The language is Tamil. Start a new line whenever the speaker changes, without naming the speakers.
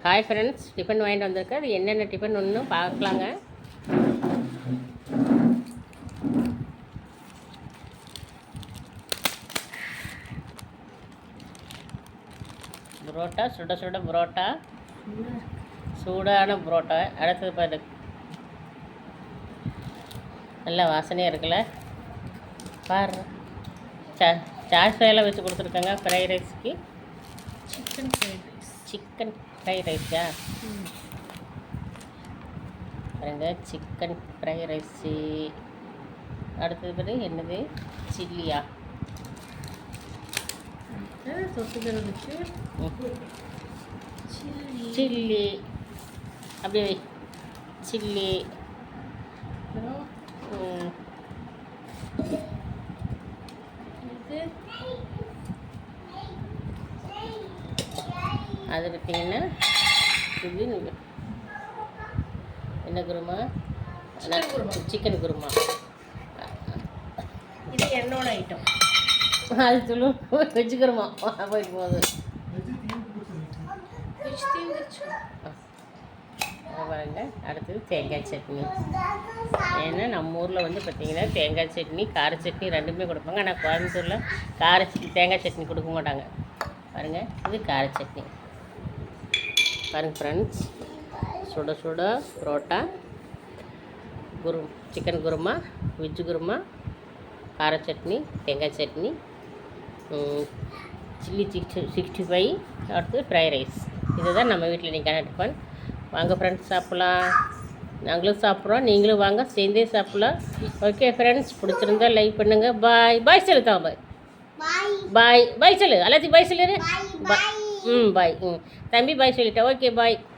ஹாய் ஃப்ரெண்ட்ஸ், டிஃபன் வாங்கிட்டு வந்திருக்கேன். அது என்னென்ன டிஃபன் ஒன்று பார்க்கலாங்க. புரோட்டா, சுட சுட புரோட்டா, சூடான புரோட்டா. அடுத்தது பாரு, நல்லா வாசனையாக இருக்குல்ல, பாரு. சாஸ் எல்லாம் வச்சு கொடுத்துருக்காங்க. ஃப்ரைட் ரைஸ்க்கு சிக்கன் ஃப்ரைட் ரைஸா பாருங்க, சிக்கன் ஃப்ரைட் ரைஸு. அடுத்தது பாரு, என்னது சில்லியா, சில்லி, அப்படியே வை, சில்லி. அது பார்த்தீங்கன்னா இது என்ன குருமா? சிக்கன் குருமா.
இது என்னோட ஐட்டம்.
அது சொல்லுவோம் வெஜ்ஜு குருமா. போயிட்டு போகுது பாருங்க. அடுத்தது தேங்காய் சட்னி. ஏன்னா நம்ம ஊரில் வந்து பார்த்திங்கன்னா தேங்காய் சட்னி, கார சட்னி ரெண்டுமே கொடுப்பாங்க. ஆனால் கோயம்புத்தூரில் தேங்காய் சட்னி கொடுக்க மாட்டாங்க. பாருங்கள், இது கார சட்னி. பாருங்கள் ஃப்ரெண்ட்ஸ், சுட சுட புரோட்டா, சிக்கன் குருமா, வெஜ்ஜு குருமா, கார சட்னி, தேங்காய் சட்னி, சில்லி 65, அடுத்து ஃப்ரைட் ரைஸ். இதுதான் நம்ம வீட்டில் நீங்கள் டிஃபன். வாங்க ஃப்ரெண்ட்ஸ், சாப்பிட்லாம். நாங்களும் சாப்பிட்றோம், நீங்களும் வாங்க, சேர்ந்தே சாப்பிட்லாம். ஓகே ஃப்ரெண்ட்ஸ், பிடிச்சிருந்தா லைக் பண்ணுங்கள். பாய் பாய் சொல்லு தான். பாய் பாய் சொல்லு, எல்லாத்தையும் பாய் சொல்லிடு. பாய். பாய். தம்பி பாய் சொல்லிட்டேன். Okay bye.